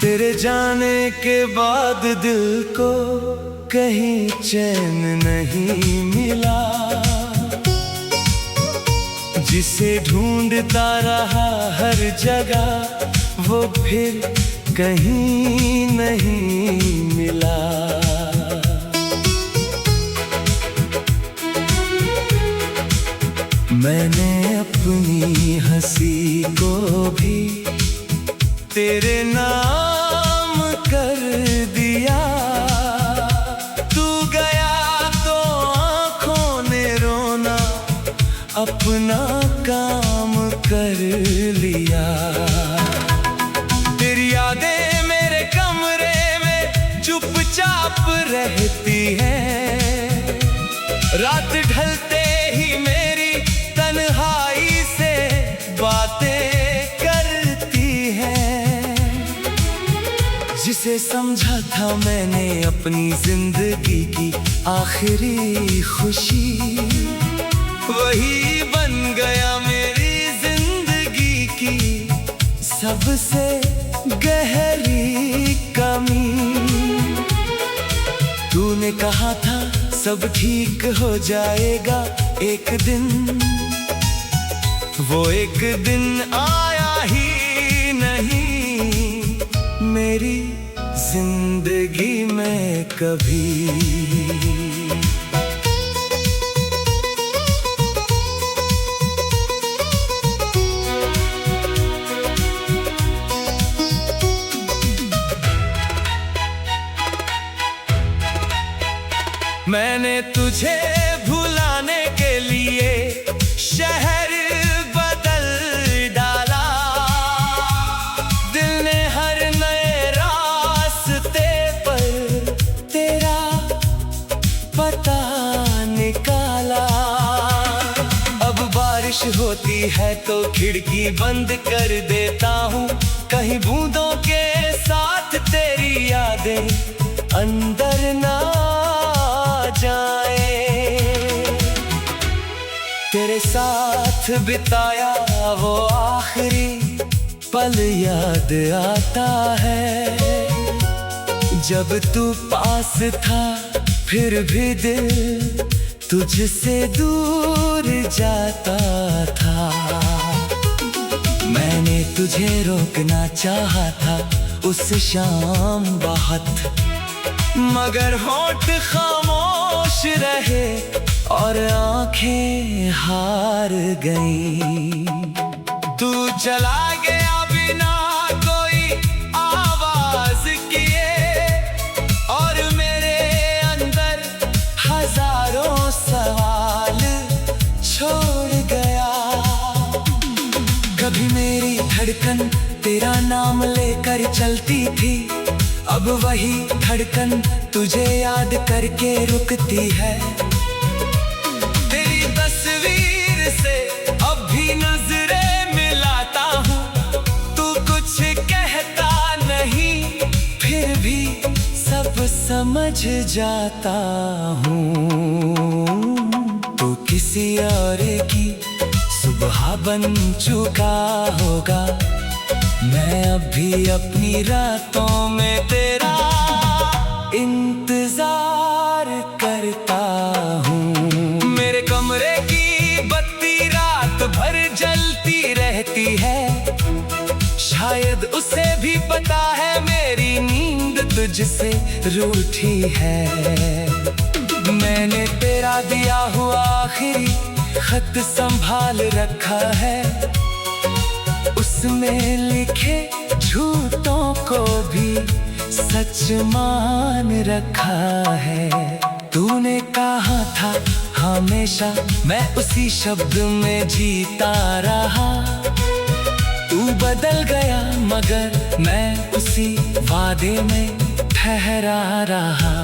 तेरे जाने के बाद दिल को कहीं चैन नहीं मिला, जिसे ढूंढता रहा हर जगह वो फिर कहीं नहीं मिला। मैंने अपनी हंसी को भी तेरे नाम कर दिया, तू गया तो आँखों ने रोना अपना काम कर लिया। तेरी यादें मेरे कमरे में चुपचाप रहती हैं, रात ढलते ही मेरी तन्हाई से बातें करती हैं। जिसे समझा था मैंने अपनी जिंदगी की आखिरी खुशी, वही बन गया मेरी जिंदगी की सबसे गहरी कमी। तूने कहा था सब ठीक हो जाएगा एक दिन, वो एक दिन आया ही नहीं मेरी जिंदगी में कभी। मैंने तुझे भुलाने के लिए शहर बदल डाला, दिल ने हर नए रास्ते पर तेरा पता निकाला। अब बारिश होती है तो खिड़की बंद कर देता हूँ, कहीं बूंदों के साथ तेरी यादें अंदर ना जाए। तेरे साथ बिताया वो आखिरी पल याद आता है, जब तू पास था फिर भी दिल तुझसे दूर जाता था। मैंने तुझे रोकना चाहा था उस शाम बहुत, मगर होठ खामोश रहे और आंखें हार गईं। तू चला गया बिना कोई आवाज किए और मेरे अंदर हजारों सवाल छोड़ गया। कभी मेरी धड़कन तेरा नाम लेकर चलती थी, अब वही धड़कन तुझे याद करके रुकती है। तेरी तस्वीर से अब भी नजरें मिलाता हूँ, तू कुछ कहता नहीं फिर भी सब समझ जाता हूँ। तू किसी और की सुबह बन चुका होगा, मैं अभी अपनी रातों में तेरा इंतजार करता हूँ। मेरे कमरे की बत्ती रात भर जलती रहती है, शायद उसे भी पता है मेरी नींद तुझसे रूठी है। मैंने तेरा दिया हुआ आखिरी खत संभाल रखा है, उसमें लिखे झूठों को भी सच मान रखा है। तूने कहा था हमेशा मैं उसी शब्द में जीता रहा, तू बदल गया मगर मैं उसी वादे में ठहरा रहा।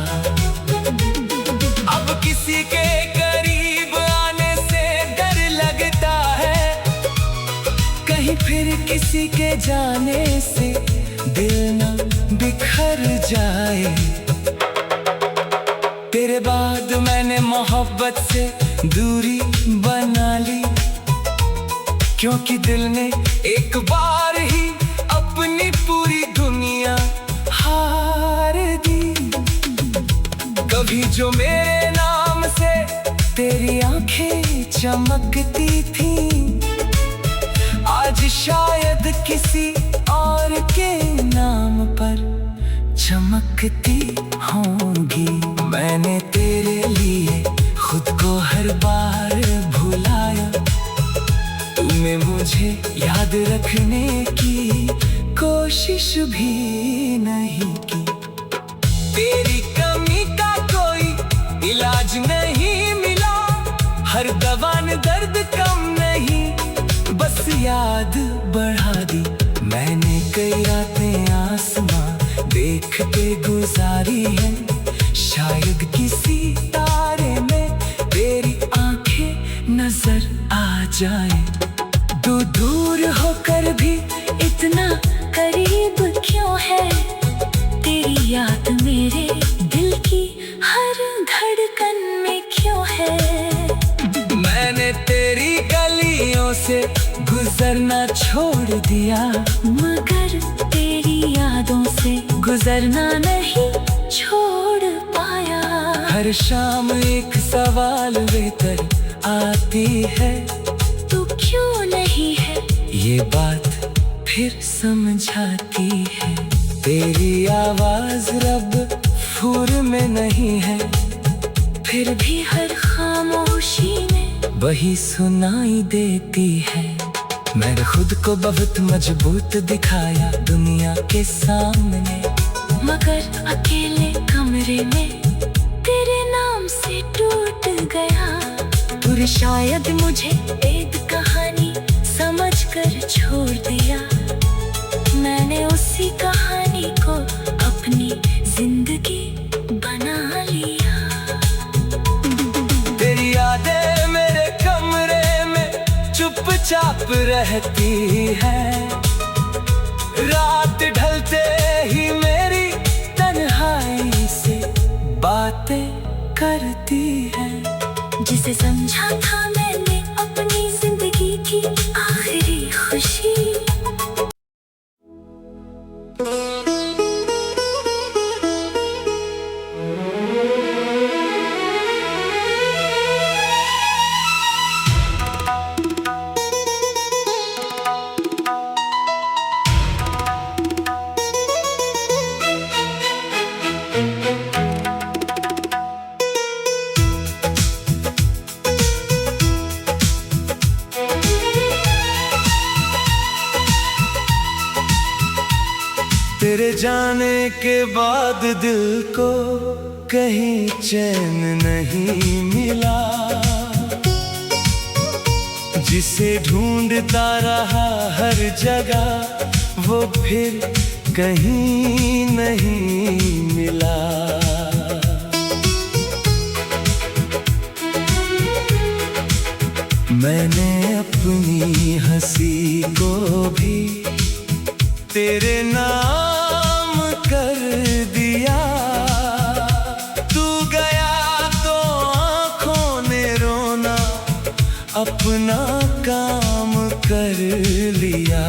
अब किसी के करीब आने से डर लगता है, कहीं फिर किसी के जाने से दिल न बिखर जाए। तेरे बाद मैंने मोहब्बत से दूरी बना ली, क्योंकि दिल ने एक बार ही अपनी पूरी दुनिया हार दी। कभी जो मेरे नाम से तेरी आंखें चमकती थीं, आज शायद किसी और के नाम पर चमकती होंगी। मैंने तेरे लिए खुद को हर बार भुलाया, तूने मुझे याद रखने की कोशिश भी नहीं की। तेरी कमी का कोई इलाज नहीं मिला, हर दवा ने दर्द कम नहीं, बस याद बढ़ा दी। मैंने कई रातें आसमां देख के गुजारी है, शायद किसी तारे में तेरी आंखें नजर आ जाए। तू दूर होकर भी इतना करीब क्यों है, तेरी याद मेरे दिल की हर धड़कन में क्यों है। मैंने तेरी गलियों से गुजरना छोड़ दिया, मगर तेरी यादों से गुजरना नहीं छोड़ पाया। हर शाम एक सवाल लेकर आती है, तू क्यों नहीं है, ये बात फिर समझाती है। तेरी आवाज रब फूर में नहीं है, फिर भी हर खामोशी में वही सुनाई देती है। मैंने खुद को बहुत मजबूत दिखाया दुनिया के सामने, मगर अकेले कमरे में तेरे नाम से टूट गया। तूने शायद मुझे एक कहानी समझकर छोड़ दिया, मैंने उसी कहानी को अपनी जिंदगी बना लिया। तेरी यादें मेरे कमरे में चुपचाप रहती है, रात ढलते ही मेरी तन्हाई से बातें करती है। जिसे समझा था मैंने अपनी जिंदगी की आखिरी खुशी। तेरे जाने के बाद दिल को कहीं चैन नहीं मिला, जिसे ढूंढता रहा हर जगह वो फिर कहीं नहीं मिला। मैंने अपनी हंसी को भी तेरे नाम कर दिया, तू गया तो आँखों ने रोना अपना काम कर लिया।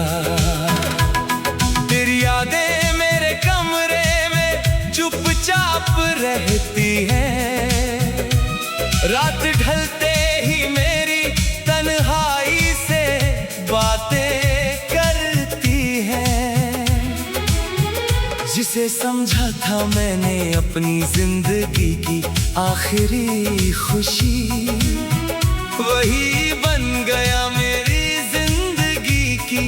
तेरी यादें मेरे कमरे में चुपचाप रहती हैं, रात ढलते ही मेरी तन्हाई से बातें जिसे समझा था मैंने अपनी जिंदगी की आखिरी खुशी, वही बन गया मेरी जिंदगी की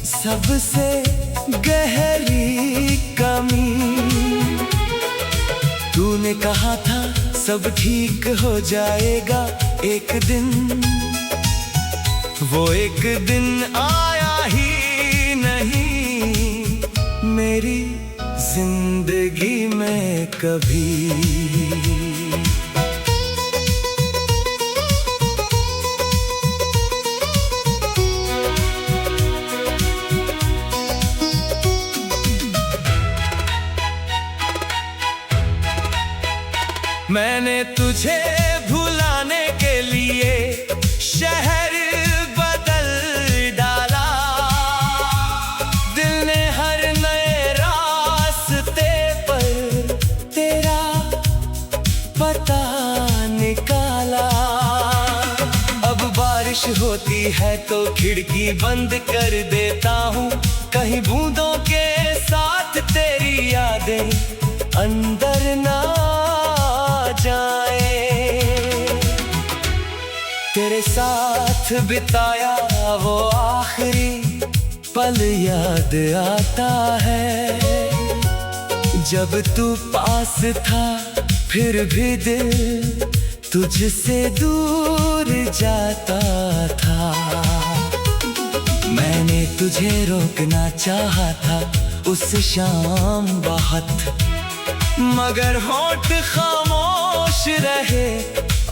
सबसे गहरी कमी। तूने कहा था सब ठीक हो जाएगा एक दिन, वो एक दिन आया ही कभी। मैंने तुझे भुलाने के लिए शहर बदल डाला, दिल ने हर नए रास्ते पर तेरा पता निकाला। अब बारिश होती है तो खिड़की बंद कर देता हूँ, कहीं बूंदों के साथ तेरी यादें अंदर ना जाए। तेरे साथ बिताया वो आखिरी पल याद आता है, जब तू पास था फिर भी दिल तुझसे दूर जाता था। मैंने तुझे रोकना चाहा था उस शाम बहुत, मगर होठ खामोश रहे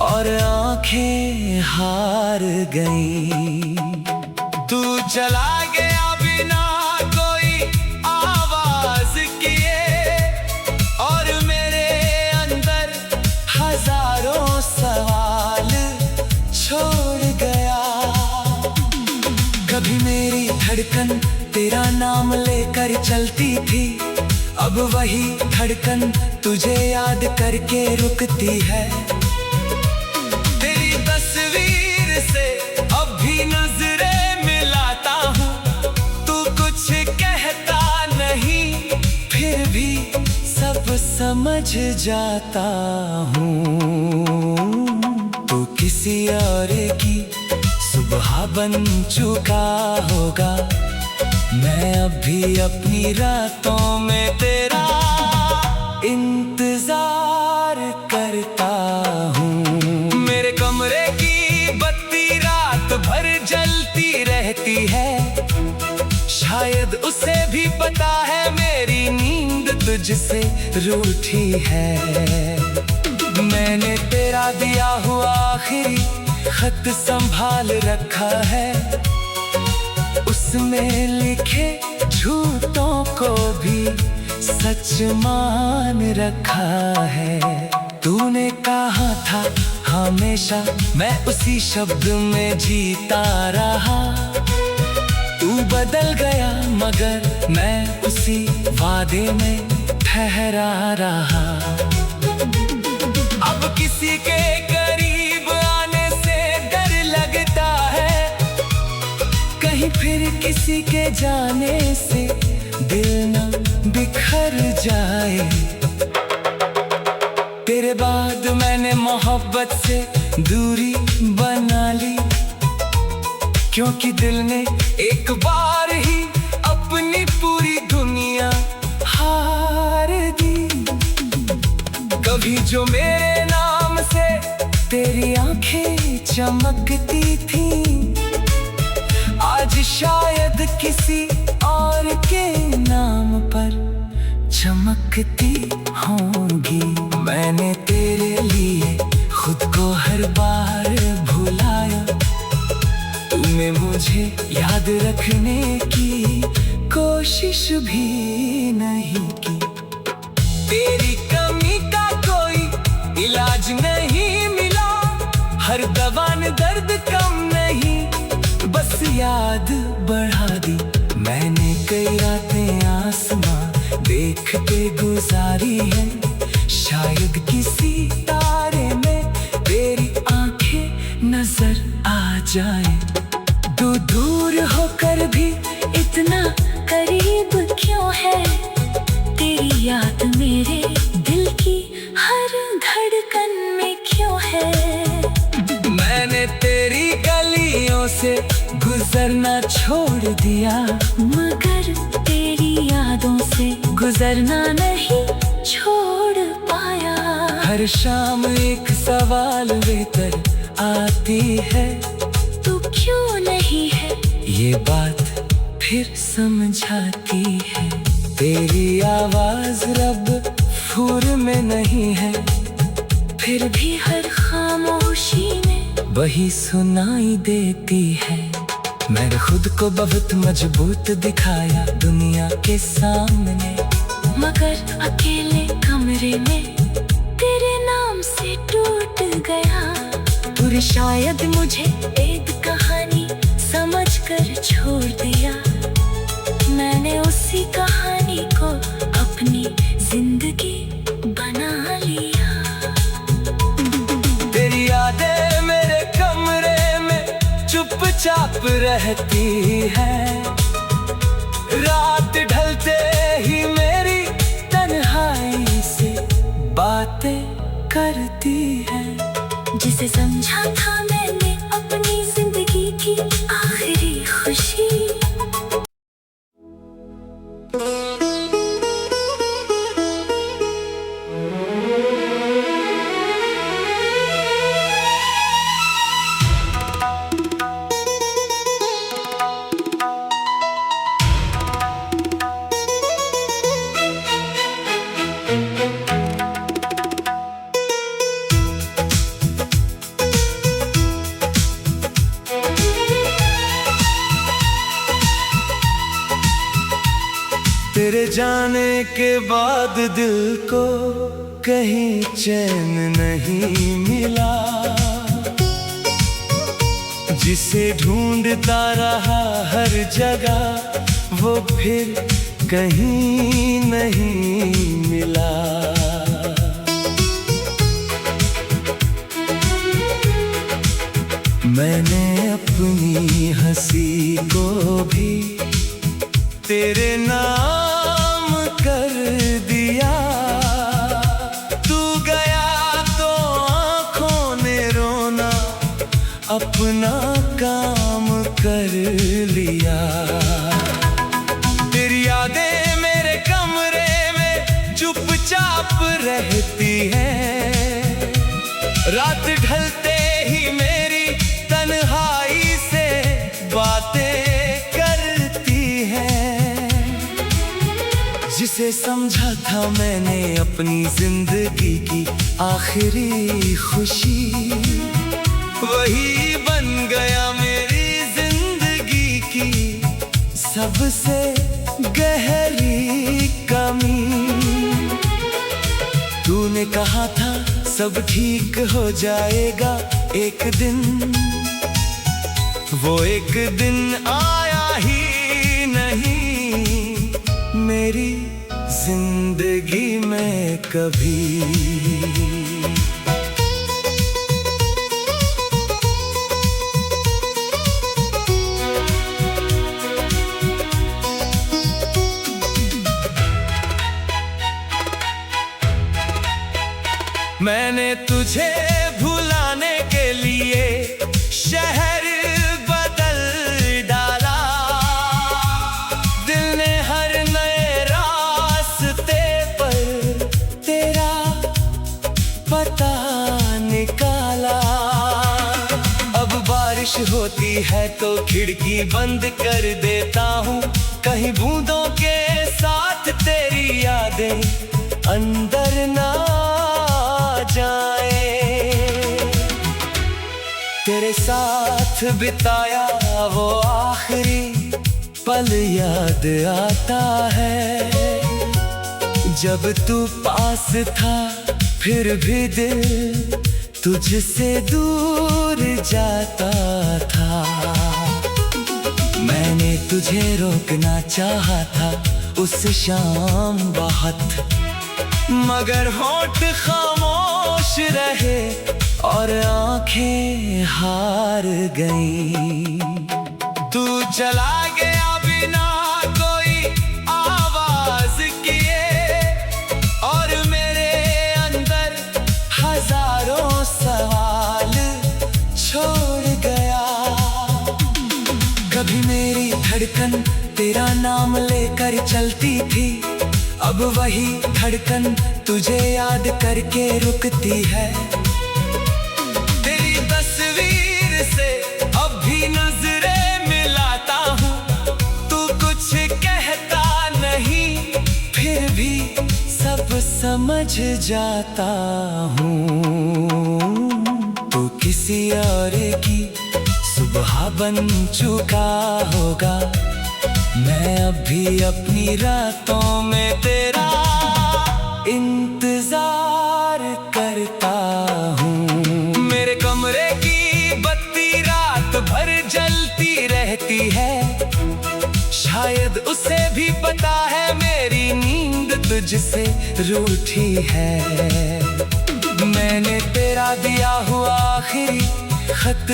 और आंखें हार गईं। तू चला गया बिना कोई आवाज किए, और मेरे अंदर हजारों सवाल छोड़ गया। कभी मेरी धड़कन तेरा नाम लेकर चलती थी, अब वही धड़कन तुझे याद करके रुकती है। तेरी तस्वीर से अब भी नजरें मिलाता हूँ, तू कुछ कहता नहीं फिर भी सब समझ जाता हूँ। तू किसी और की सुबह बन चुका होगा, मैं अब भी अपनी रातों में तेरा इंतजार करता हूँ। मेरे कमरे की बत्ती रात भर जलती रहती है, शायद उसे भी पता है मेरी नींद तुझसे रूठी है। मैंने तेरा दिया हुआ आखिरी खत संभाल रखा है, उसमें लिखे झूठों को भी सच मान रखा है। तूने कहा था हमेशा मैं उसी शब्द में जीता रहा, तू बदल गया मगर मैं उसी वादे में ठहरा रहा। अब किसी के करीब आने से डर लगता है, कहीं फिर किसी के जाने से दिल न बिखर जाए। तेरे बाद मैंने मोहब्बत से दूरी बना ली, क्योंकि दिल ने एक बार ही अपनी पूरी दुनिया हार दी। कभी जो मेरे नाम से तेरी आंखें चमकती थी, आज शायद किसी और के नाम पर चमकती होंगी। मैंने तेरे लिए खुद को हर बार भुलाया, तूने मुझे याद रखने की कोशिश भी नहीं की। तेरी कमी का कोई इलाज नहीं मिला, हर दवा ने दर्द कम नहीं बस याद बढ़ा दी। मैंने कई रातें आसमां देख के गुजारी है, शायद किसी तारे में तेरी आंखें नजर आ जाए। तू दूर होकर भी इतना करीब क्यों है, तेरी याद मेरे दिल की हर धड़कन में क्यों है। मैंने तेरी गलियों से गुजरना छोड़ दिया, मगर तेरी यादों से गुजरना नहीं छोड़ पाया। हर शाम एक सवाल लेकर आती है, तू क्यों नहीं है, ये बात फिर समझाती है। तेरी आवाज रब हुर में नहीं है, फिर भी हर खामोशी में वही सुनाई देती है। मैंने खुद को बहुत मजबूत दिखाया दुनिया के सामने, मगर अकेले कमरे में तेरे नाम से टूट गया। तूने शायद मुझे एक कहानी समझकर छोड़ दिया, मैंने उसी कहानी को अपनी जिंदगी बना लिया। तेरी यादें मेरे कमरे में चुपचाप रहती है, रात ढलते ही मेरी तन्हाई से बातें करती है। जिसे समझा था मैंने अपनी जिंदगी की आखिरी खुशी। तेरे जाने के बाद दिल को कहीं चैन नहीं मिला, जिसे ढूंढता रहा हर जगह वो फिर कहीं नहीं मिला। मैंने अपनी हंसी को भी तेरे नाम कर दिया, तू गया तो आँखों ने रोना अपना काम कर लिया। तेरी यादें मेरे कमरे में चुपचाप रहती है, रात ढलते ही मेरी तन्हाई से बातें करती है। जिसे समझा था मैंने अपनी जिंदगी की आखिरी खुशी, वही बन गया मेरी जिंदगी की सबसे गहरी कमी। तूने कहा था सब ठीक हो जाएगा एक दिन, वो एक दिन आया ही नहीं मेरी जिंदगी में कभी। मैंने तुझे भुलाने के लिए शहर बदल डाला, दिल ने हर नए रास्ते पर तेरा पता निकाला। अब बारिश होती है तो खिड़की बंद कर देता हूँ, कहीं बूंदों के साथ तेरी यादें अंदर ना जाए। तेरे साथ बिताया वो आखिरी पल याद आता है, जब तू पास था फिर भी दिल तुझसे दूर जाता था। मैंने तुझे रोकना चाहा था उस शाम बहुत, मगर होठ खामोश रहे और आंखें हार गईं। तू चला गया बिना कोई आवाज किए, और मेरे अंदर हजारों सवाल छोड़ गया। कभी मेरी धड़कन तेरा नाम लेकर चलती थी, अब वही धड़कन तुझे याद करके रुकती है। तेरी तस्वीर से अब भी नजरें मिलाता हूँ, तू कुछ कहता नहीं फिर भी सब समझ जाता हूँ तू किसी और की सुबह बन चुका होगा। मैं अभी अपनी रातों में तेरा इंतजार करता हूँ। मेरे कमरे की बत्ती रात भर जलती रहती है, शायद उसे भी पता है मेरी नींद तुझसे रूठी है। मैंने तेरा दिया हुआ आखिरी खत